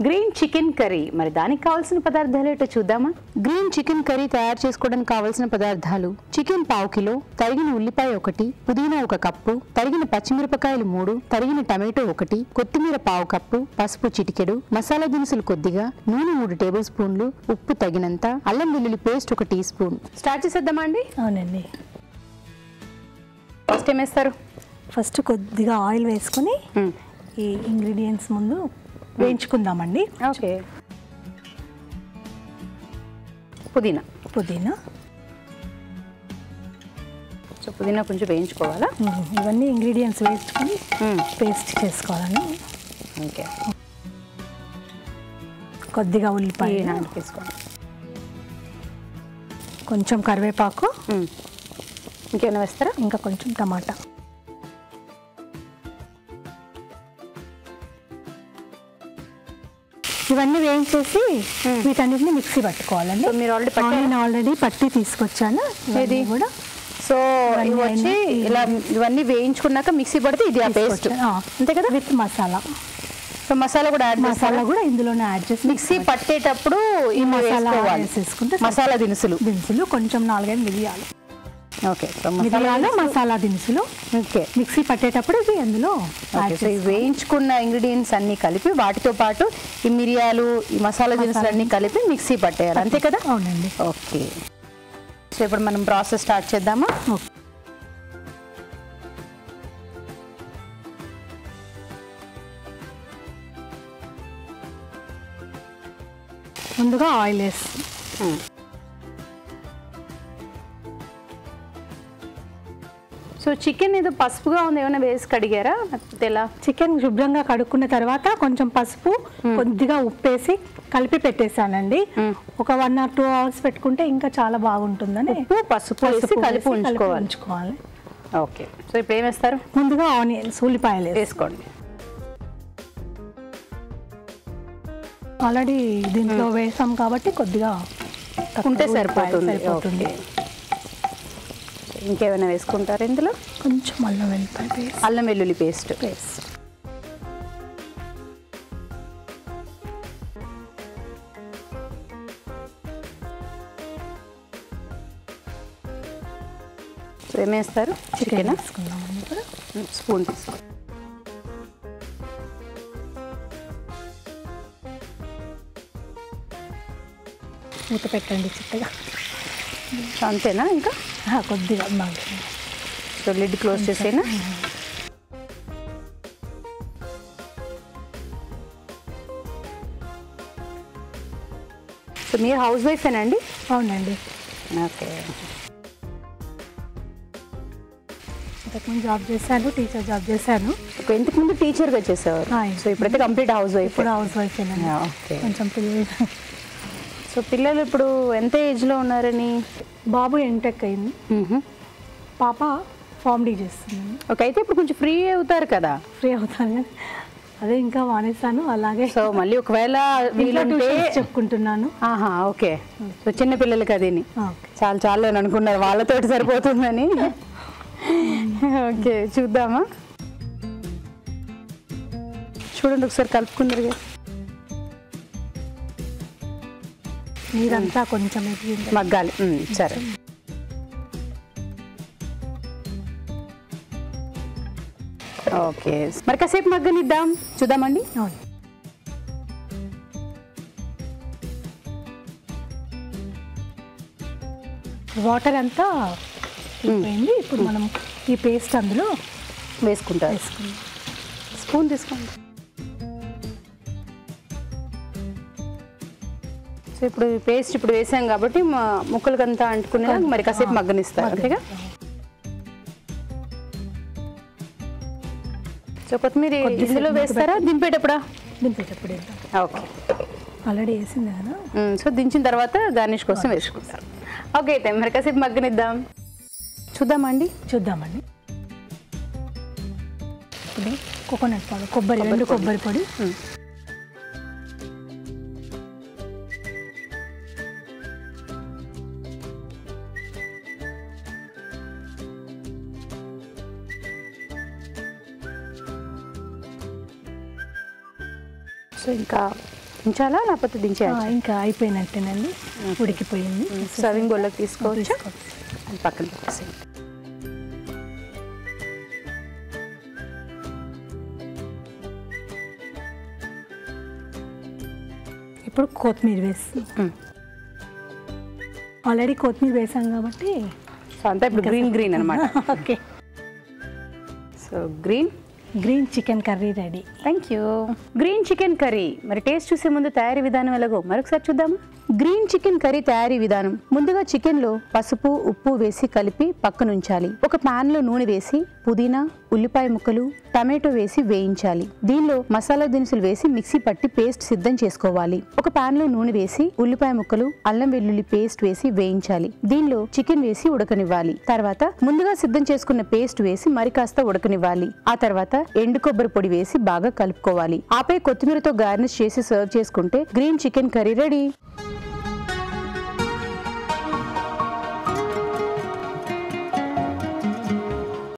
Green chicken curry. మరి దానికి కావాల్సిన పదార్థాలు ఏంటో చూద్దామా? గ్రీన్ చికెన్ కర్రీ తయారు చేసుకోవడానికి కావాల్సిన పదార్థాలు: చికెన్ 1/2 కిలో, తరిగిన ఉల్లిపాయ 1, పుదీనా 1 కప్పు, తరిగిన పచ్చిమిరపకాయలు 3, తరిగిన టమాటో 1, కొత్తిమీర 1/2 కప్పు, పసుపు చిటికెడు, మసాలా దినుసులు కొద్దిగా, నూనె 3 టేబుల్ స్పూన్లు, ఉప్పు తగినంత, అల్లం వెల్లుల్లి పేస్ట్ 1 టీ స్పూన్. స్టార్ట్ చేసేద్దామా అండి? అవునండి. ఫస్ట్ ఏం వేస్తారు? ఫస్ట్ కొద్దిగా ఆయిల్ వేసుకొని ఈ ఇంగ్రీడియంట్స్ ముందు వేయించుకుందామండి. ఓకే. పుదీనా సో పుదీనా కొంచెం వేయించుకోవాలా? ఇవన్నీ ఇంగ్రీడియంట్స్ వేసుకొని పేస్ట్ చేసుకోవాలని. ఓకే. కొద్దిగా ఉల్లిపాయ తీసుకోండి, కొంచెం కరివేపాకు, ఇంకేమైనా వేస్తారా? ఇంకా కొంచెం టమాటా. ఇవన్నీ వేయించేసి వీటన్నిటిని మిక్సీ పట్టుకోవాలండి. మీరు ఆల్రెడీ పట్టి తీసుకొచ్చాను ఇది కూడా. సో వచ్చి ఇలా ఇవన్నీ వేయించుకున్నాక మిక్సీ పడితే ఇది ఆ పేస్ట్ అంతే కదా, విత్ మసాలా. సో మసాలా కూడా ఇందులోనే యాడ్ చేసి మిక్సీ పట్టేటప్పుడు ఈ మసాలా వేసేసుకుంటే మసాలా దినుసులు కొంచెం 4-5 మిరియాలు. ఓకే. మిరియాలు, మసాలా దినుసులు ఓకే మిక్సీ పట్టేటప్పుడు ఇది అందులో వేయించుకున్న ఇంగ్రీడియంట్స్ అన్ని కలిపి వాటితో పాటు ఈ మిరియాలు, ఈ మసాలా దినుసులు అన్ని కలిపి మిక్సీ పట్టేయాలి, అంతే కదా? అవునండి. ఓకే. సో ఇప్పుడు మనం ప్రాసెస్ స్టార్ట్ చేద్దామా? ముందుగా ఆయిల్ వేసి సో చికెన్ ఏదో పసుపుగా ఉంది, ఏమైనా వేసి కడిగారా ఎలా? చికెన్ శుభ్రంగా కడుక్కున్న తర్వాత కొంచెం పసుపు, కొద్దిగా ఉప్పేసి కలిపి పెట్టేశానండి. ఒక 1 or 2 hours పెట్టుకుంటే ఇంకా చాలా బాగుంటుందని. పసుపు కలిపి ఉంచుకోవాలి. ఓకే. సో ఇప్పుడు ఏం వేస్తారు? ముందుగా ఆనియన్స్, ఉల్లిపాయలు వేసుకోండి. ఆల్రెడీ దీంట్లో వేసాం కాబట్టి కొద్దిగా ఉంటే సరిపోతుంది. ఇంకేమైనా వేసుకుంటారు ఇందులో? కొంచెం అల్లం వెల్లుల్లి పేస్ట్. ఏమేస్తారు? చికెన్ వేసుకుందాం. స్పూన్ తీసుకోండి. మూత పెట్టండి చిక్కగా. అంతేనా? ఇంకా కొద్దిగా సో లిడ్ క్లోజ్ చేసేనా? సో మీరు హౌస్ వైఫేనా అండి? అవునండి. ఓకే. ఇంతకుముందు జాబ్ చేశాను, టీచర్ జాబ్ చేశాను. ఇంతకుముందు టీచర్గా చేసేవారు. సో ఇప్పుడైతే కంప్లీట్ హౌస్ వైఫ్. ఇప్పుడు హౌస్ వైఫేనండి. ఓకే. కొంచెం పిల్లలు. సో పిల్లలు ఇప్పుడు ఎంత ఏజ్లో ఉన్నారని? బాబు ఎంటెక్ అయింది, పాప ఫార్మ్ డీ చేస్తుంది. ఓకే. అయితే ఇప్పుడు కొంచెం ఫ్రీ అవుతారు కదా? ఫ్రీ అవుతాను కానీ అదే ఇంకా మానేస్తాను. అలాగే సో మళ్ళీ ఒకవేళ వీలుంటే చెప్పుకుంటున్నాను. ఓకే. సో చిన్న పిల్లలకి అదేని చాలా అని అనుకున్నారు, వాళ్ళతోటి సరిపోతుందని. ఓకే, చూద్దామా? చూడండి ఒకసారి కలుపుకుందరు కదా. నీరంతా కొంచెం మగ్గాలి. సరే. ఓకే, మరి కాసేపు మగ్గనిద్దాం, చూద్దామండి. వాటర్ అంతా అయిపోయింది. ఇప్పుడు మనం ఈ పేస్ట్ అందులో వేసుకుంటాం. స్పూన్ తీసుకోండి. సో ఇప్పుడు పేస్ట్ ఇప్పుడు వేసాం కాబట్టి ముక్కలకంతా అంటుకునేలా మరి కాసేపు మగ్గనిస్తారు, అంతేగా? సో కొత్తిమీర ఇందులో వేస్తారా దింపేటప్పుడా? దింపేటప్పుడు. ఓకే, ఆల్రెడీ వేసింది కదా. సో దించిన తర్వాత గార్నిష్ కోసం వేసుకుంటారు. ఓకే, అయితే మరి కాసేపు మగ్గనిద్దాం, చూద్దామండి. ఇప్పుడు కోకోనట్ పొడి, రెండు కొబ్బరి పొడి, సో ఇంకా దించాలా లేకపోతే దించేయాలి? ఇంకా అయిపోయినట్టేనండి, ఉడికిపోయింది. సర్వింగ్ బౌల్లోకి తీసుకోవచ్చు, అది పక్కన పెట్టేసేయండి. ఇప్పుడు కొత్తిమీర వేసి, ఆల్రెడీ కొత్తిమీర వేసాం కాబట్టి సో అంతా ఇప్పుడు గ్రీన్ అనమాట. Okay, so green chicken curry ready. Thank you. Green chicken curry. మరి టేస్ట్ చూసే ముందు తయారీ విధానం ఎలాగో మరొకసారి చూద్దామా? గ్రీన్ చికెన్ కర్రీ తయారీ విధానం. ముందుగా చికెన్ లో పసుపు ఉప్పు వేసి కలిపి పక్కనుంచాలి. ఒక పాన్ లో నూనె వేసి పుదీనా ఉల్లిపాయ ముక్కలు టమాటో వేసి వేయించాలి. దీనిలో మసాలా దినుసులు వేసి మిక్సీ పట్టి పేస్ట్ సిద్ధం చేసుకోవాలి. ఒక పాన్ లో నూనె వేసి ఉల్లిపాయ ముక్కలు అల్లం వెల్లుల్లి పేస్ట్ వేసి వేయించాలి. దీనిలో చికెన్ వేసి ఉడకనివ్వాలి. తర్వాత ముందుగా సిద్ధం చేసుకున్న పేస్ట్ వేసి మరి కాస్త ఉడకనివ్వాలి. ఆ తర్వాత ఎండు కొబ్బరి పొడి వేసి బాగా కలుపుకోవాలి. ఆపై కొత్తిమీరతో గార్నిష్ చేసి సర్వ్ చేసుకుంటే గ్రీన్ చికెన్ కర్రీ రెడీ.